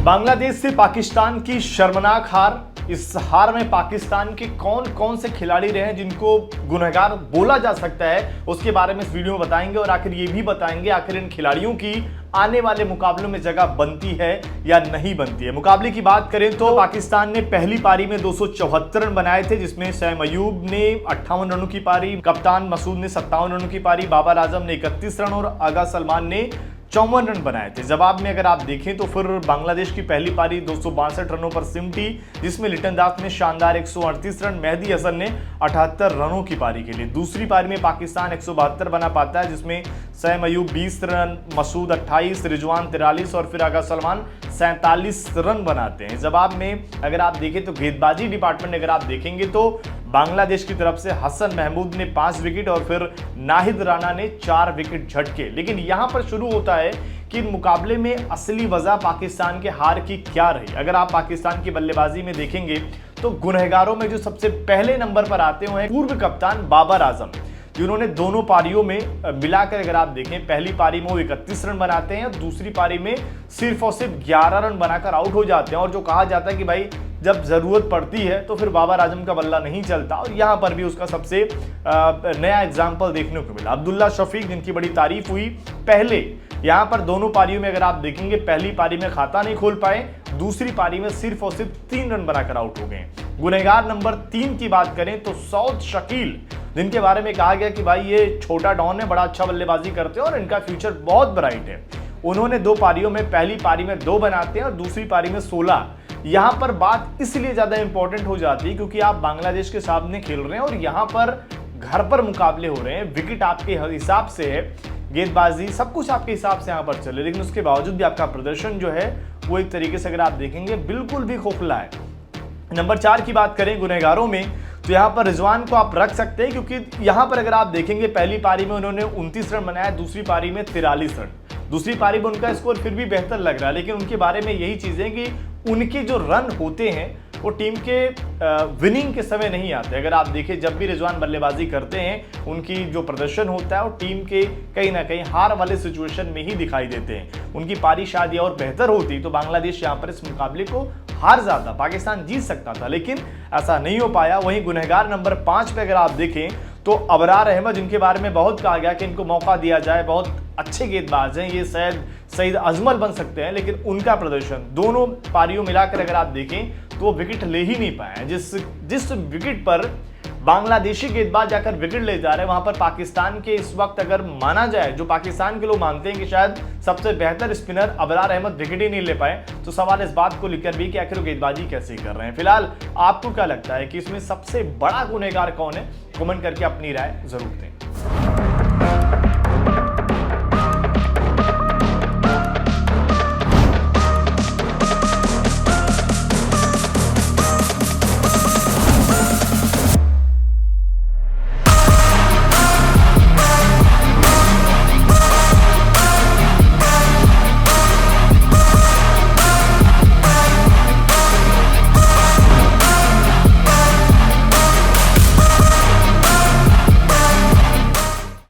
बांग्लादेश से पाकिस्तान की शर्मनाक हार। इस हार में पाकिस्तान के कौन कौन से खिलाड़ी रहे जिनको गुनहगार बोला जा सकता है, उसके बारे में इस वीडियो में बताएंगे और आखिर ये भी बताएंगे आखिर इन खिलाड़ियों की आने वाले मुकाबलों में जगह बनती है या नहीं बनती है। मुकाबले की बात करें तो पाकिस्तान ने पहली पारी में 274 रन बनाए थे, जिसमें सैम अयूब ने 58 रनों की पारी, कप्तान मसूद ने 57 रनों की पारी, बाबर आजम ने 31 रन और आगा सलमान ने 54 रन बनाए थे। जवाब में अगर आप देखें तो फिर बांग्लादेश की पहली पारी 262 रनों पर सिमटी, जिसमें लिटन दास ने शानदार 138 रन, मेहदी हसन ने 78 रनों की पारी के लिए। दूसरी पारी में पाकिस्तान 172 बना पाता है, जिसमें सैम अयूब 20 रन, मसूद 28, रिजवान 43 और फिर आगा सलमान 47 रन बनाते हैं। जवाब में अगर आप देखें तो गेंदबाजी डिपार्टमेंट अगर आप देखेंगे तो बांग्लादेश की तरफ से हसन महमूद ने 5 विकेट और फिर नाहिद राणा ने 4 विकेट झटके। लेकिन यहां पर शुरू होता है कि इन मुकाबले में असली वजह पाकिस्तान के हार की क्या रही। अगर आप पाकिस्तान की बल्लेबाजी में देखेंगे तो गुनहगारों में जो सबसे पहले नंबर पर आते हुए पूर्व कप्तान बाबर आजम, जिन्होंने दोनों पारियों में मिलाकर अगर आप देखें, पहली पारी में वो 31 रन बनाते हैं और दूसरी पारी में सिर्फ और सिर्फ 11 रन बनाकर आउट हो जाते हैं। और जो कहा जाता है कि भाई जब जरूरत पड़ती है तो फिर बाबर आजम का बल्ला नहीं चलता, और यहां पर भी उसका सबसे नया एग्जाम्पल देखने को मिला। अब्दुल्ला शफीक, जिनकी बड़ी तारीफ हुई, पहले यहां पर दोनों पारियों में अगर आप देखेंगे, पहली पारी में खाता नहीं खोल पाए, दूसरी पारी में सिर्फ और सिर्फ 3 रन बनाकर आउट हो गए। गुनहगार नंबर 3 की बात करें तो सऊद शकील, जिनके बारे में कहा गया कि भाई ये छोटा डॉन है, बड़ा अच्छा बल्लेबाजी करते हैं और इनका फ्यूचर बहुत ब्राइट है। उन्होंने 2 पारियों में, पहली पारी में 2 बनाते हैं और दूसरी पारी में 16। यहां पर बात इसलिए ज्यादा इंपॉर्टेंट हो जाती है क्योंकि आप बांग्लादेश के सामने खेल रहे हैं और यहां पर घर पर मुकाबले हो रहे हैं, विकेट आपके हिसाब से है, गेंदबाजी सब कुछ आपके हिसाब से यहां पर चले, लेकिन उसके बावजूद भी आपका प्रदर्शन जो है वो एक तरीके से अगर आप देखेंगे बिल्कुल भी खोखला है। नंबर 4 की बात करें गुनहगारों में तो यहां पर रिजवान को आप रख सकते हैं, क्योंकि यहां पर अगर आप देखेंगे पहली पारी में उन्होंने 29 रन बनाया, दूसरी पारी में 43 रन। दूसरी पारी में उनका स्कोर फिर भी बेहतर लग रहा है, लेकिन उनके बारे में यही चीजें कि उनके जो रन होते हैं वो टीम के विनिंग के समय नहीं आते। अगर आप देखें जब भी रिजवान बल्लेबाजी करते हैं, उनकी जो प्रदर्शन होता है वो टीम के कहीं ना कहीं हार वाले सिचुएशन में ही दिखाई देते हैं। उनकी पारी शायद और बेहतर होती तो बांग्लादेश यहाँ पर इस मुकाबले को हार जाता, पाकिस्तान जीत सकता था, लेकिन ऐसा नहीं हो पाया। वहीं गुनहगार नंबर 5 पे अगर आप देखें तो अबरार अहमद, जिनके बारे में बहुत कहा गया कि इनको मौका दिया जाए, बहुत अच्छे गेंदबाज हैं, ये सईद अजमल बन सकते हैं, लेकिन उनका प्रदर्शन दोनों पारियों मिलाकर अगर आप देखें तो वो विकेट ले ही नहीं पाए। जिस विकेट पर बांग्लादेशी गेंदबाज जाकर विकेट ले जा रहे हैं, वहां पर पाकिस्तान के इस वक्त अगर माना जाए, जो पाकिस्तान के लोग मानते हैं कि शायद सबसे बेहतर स्पिनर अबरार अहमद विकेट ही नहीं ले पाए, तो सवाल इस बात को लेकर भी कि आखिर वो गेंदबाजी कैसे कर रहे हैं। फिलहाल आपको क्या लगता है कि इसमें सबसे बड़ा गुनहगार कौन है? कमेंट करके अपनी राय जरूर दें।